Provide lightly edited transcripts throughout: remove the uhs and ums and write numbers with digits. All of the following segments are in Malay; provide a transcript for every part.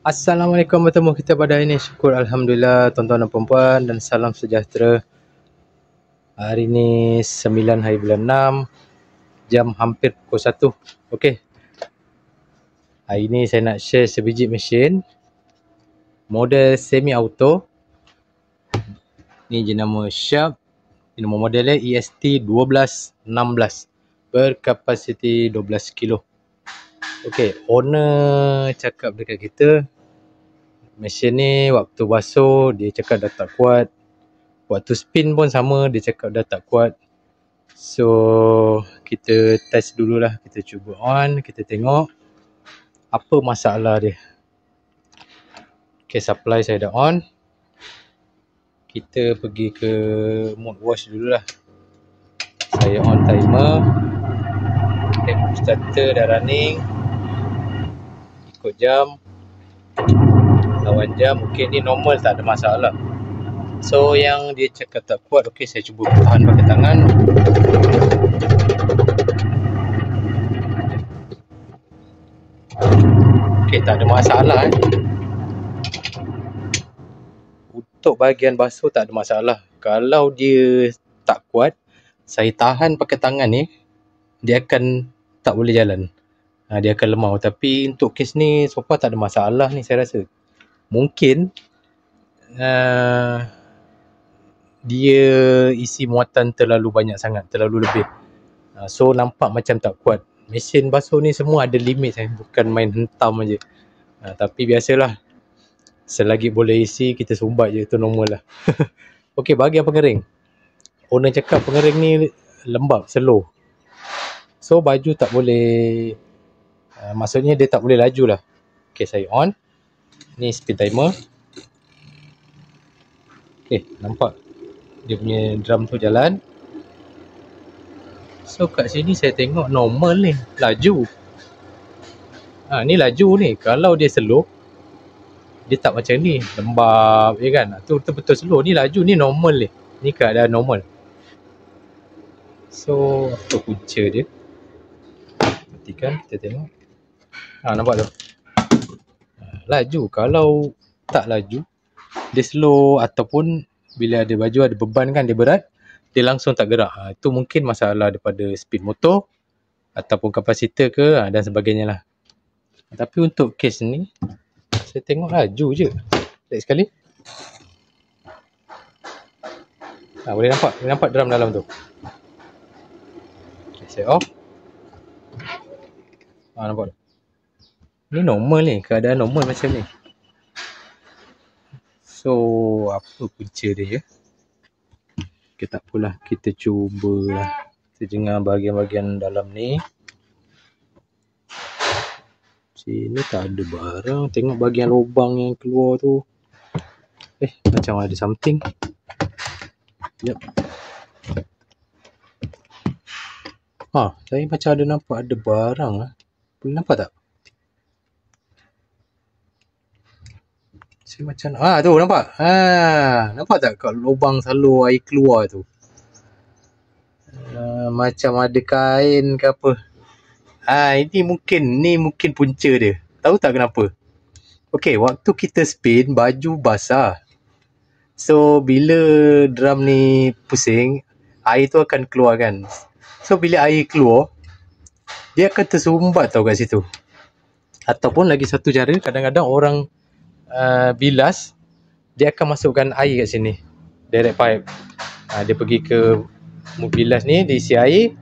Assalamualaikum, bertemu kita pada hari ini. Syukur Alhamdulillah tuan-tuan dan puan-puan, dan salam sejahtera. Hari ini 9 hari bulan 6, jam hampir pukul 1. Okey. Hari ini saya nak share sebiji mesin model semi auto. Ni jenama Sharp. Nombor modelnya EST 1216 berkapasiti 12 kilo. Okey, owner cakap dekat kita mesin ni waktu basuh dia cakap dah tak kuat. Waktu spin pun sama, dia cakap dah tak kuat. So kita test dululah, kita cuba on, kita tengok apa masalah dia. Okay, supply saya dah on. Kita pergi ke mode wash dululah. Saya on timer. Okay, starter dah running. Ikut jam. Lawan jam, okay, ni normal, tak ada masalah. So yang dia cakap tak kuat, okay, saya cuba tahan pakai tangan. Okay, tak ada masalah. Untuk bahagian basuh tak ada masalah. Kalau dia tak kuat, saya tahan pakai tangan ni, dia akan tak boleh jalan. Dia akan lemau. Tapi untuk kes ni so far tak ada masalah ni, saya rasa. Mungkin dia isi muatan terlalu banyak sangat, terlalu lebih. So nampak macam tak kuat. Mesin basuh ni semua ada limit, bukan main hentam aje. Tapi biasalah, selagi boleh isi kita sumbat je, itu normal lah. Okey, bahagian pengering. Owner cakap pengering ni lembab, slow. So baju tak boleh, maksudnya dia tak boleh laju lah. Okey, saya on. Ni speed timer. Okey, nampak dia punya drum tu jalan. So kat sini saya tengok normal ni, laju. Ni laju ni. Kalau dia slow, dia tak macam ni, lembab je kan. Tu betul-betul slow. Ni laju, ni normal ni. Ni keadaan normal. So apa punca dia? Matikan, kita tengok. Nampak tu? Laju. Kalau tak laju, dia slow, ataupun bila ada baju ada beban kan, dia berat, dia langsung tak gerak. Itu mungkin masalah daripada speed motor ataupun kapasitor ke, dan sebagainya lah. Tapi untuk kes ni saya tengok laju je. Sekali sekali. Boleh nampak drum dalam tu. Okay, saya off. Nampak tak? Ni normal ni, keadaan normal macam ni. So apa punca dia ya? Okay, tak apalah, kita cubalah. Kita jengah bahagian-bahagian dalam ni. Sini tak ada barang. Tengok bahagian lubang yang keluar tu. Macam ada something. Sekejap. Saya macam ada nampak ada barang lah. Boleh nampak tak? Saya macam, tu nampak? Nampak tak kat lubang salur air keluar tu? Macam ada kain ke apa. Ini mungkin punca dia. Tahu tak kenapa? Okey, waktu kita spin, baju basah. So bila drum ni pusing, air tu akan keluar kan. So bila air keluar, dia akan tersumbat tau kat situ. Ataupun lagi satu cara, kadang-kadang orang bilas, dia akan masukkan air kat sini, direct pipe. Dia pergi ke bilas ni, dia isi air,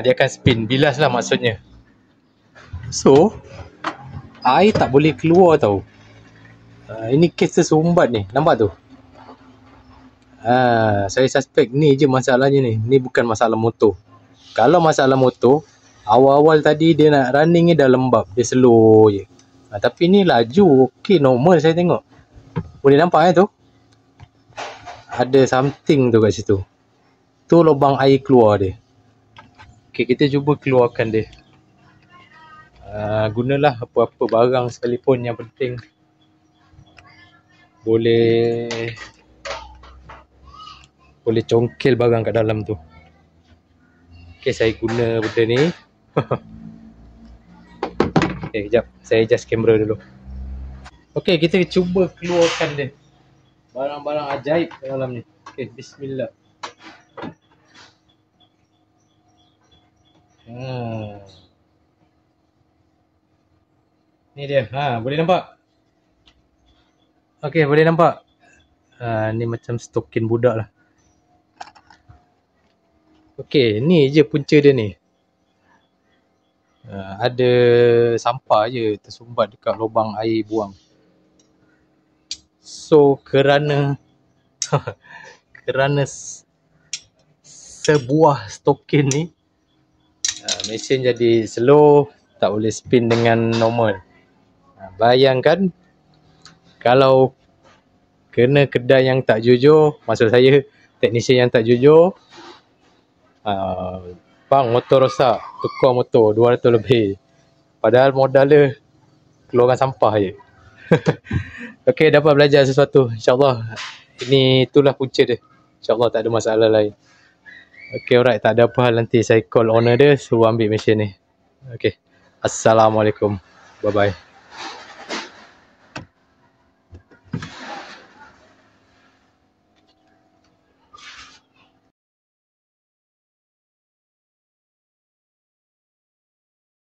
dia akan spin, bilas lah maksudnya. So air tak boleh keluar tau. Ini kes tersumbat ni, nampak tu? Saya suspect ni je masalahnya ni. Ni bukan masalah motor. Kalau masalah motor, awal-awal tadi dia nak running ni dah lembab, dia slow je. Tapi ni laju, okey, normal saya tengok. Boleh nampak tu? Ada something tu kat situ. Tu lubang air keluar dia. Okey, kita cuba keluarkan dia. Gunalah apa-apa barang sekalipun, yang penting boleh congkel barang kat dalam tu. Okey, saya guna benda ni. Kejap, saya adjust kamera dulu. Okey, kita cuba keluarkan dia. Barang-barang ajaib dalam ni. Okey, bismillah. Ni dia. Boleh nampak? Okey, boleh nampak? Ni macam stokin budak lah. Okey, ni je punca dia ni. Ada sampah je tersumbat dekat lubang air buang. So, kerana sebuah stokin ni, mesin jadi slow, tak boleh spin dengan normal. Bayangkan kalau kena kedai yang tak jujur, maksud saya teknisian yang tak jujur, bang, motor rosak, tukar motor 200 lebih. Padahal modal dia keluarkan sampah je. Okey, dapat belajar sesuatu. InsyaAllah itulah punca dia. InsyaAllah tak ada masalah lain. Okey, alright, tak ada apa hal, nanti saya call owner dia suruh ambil mesin ni. Okey. Assalamualaikum. Bye bye.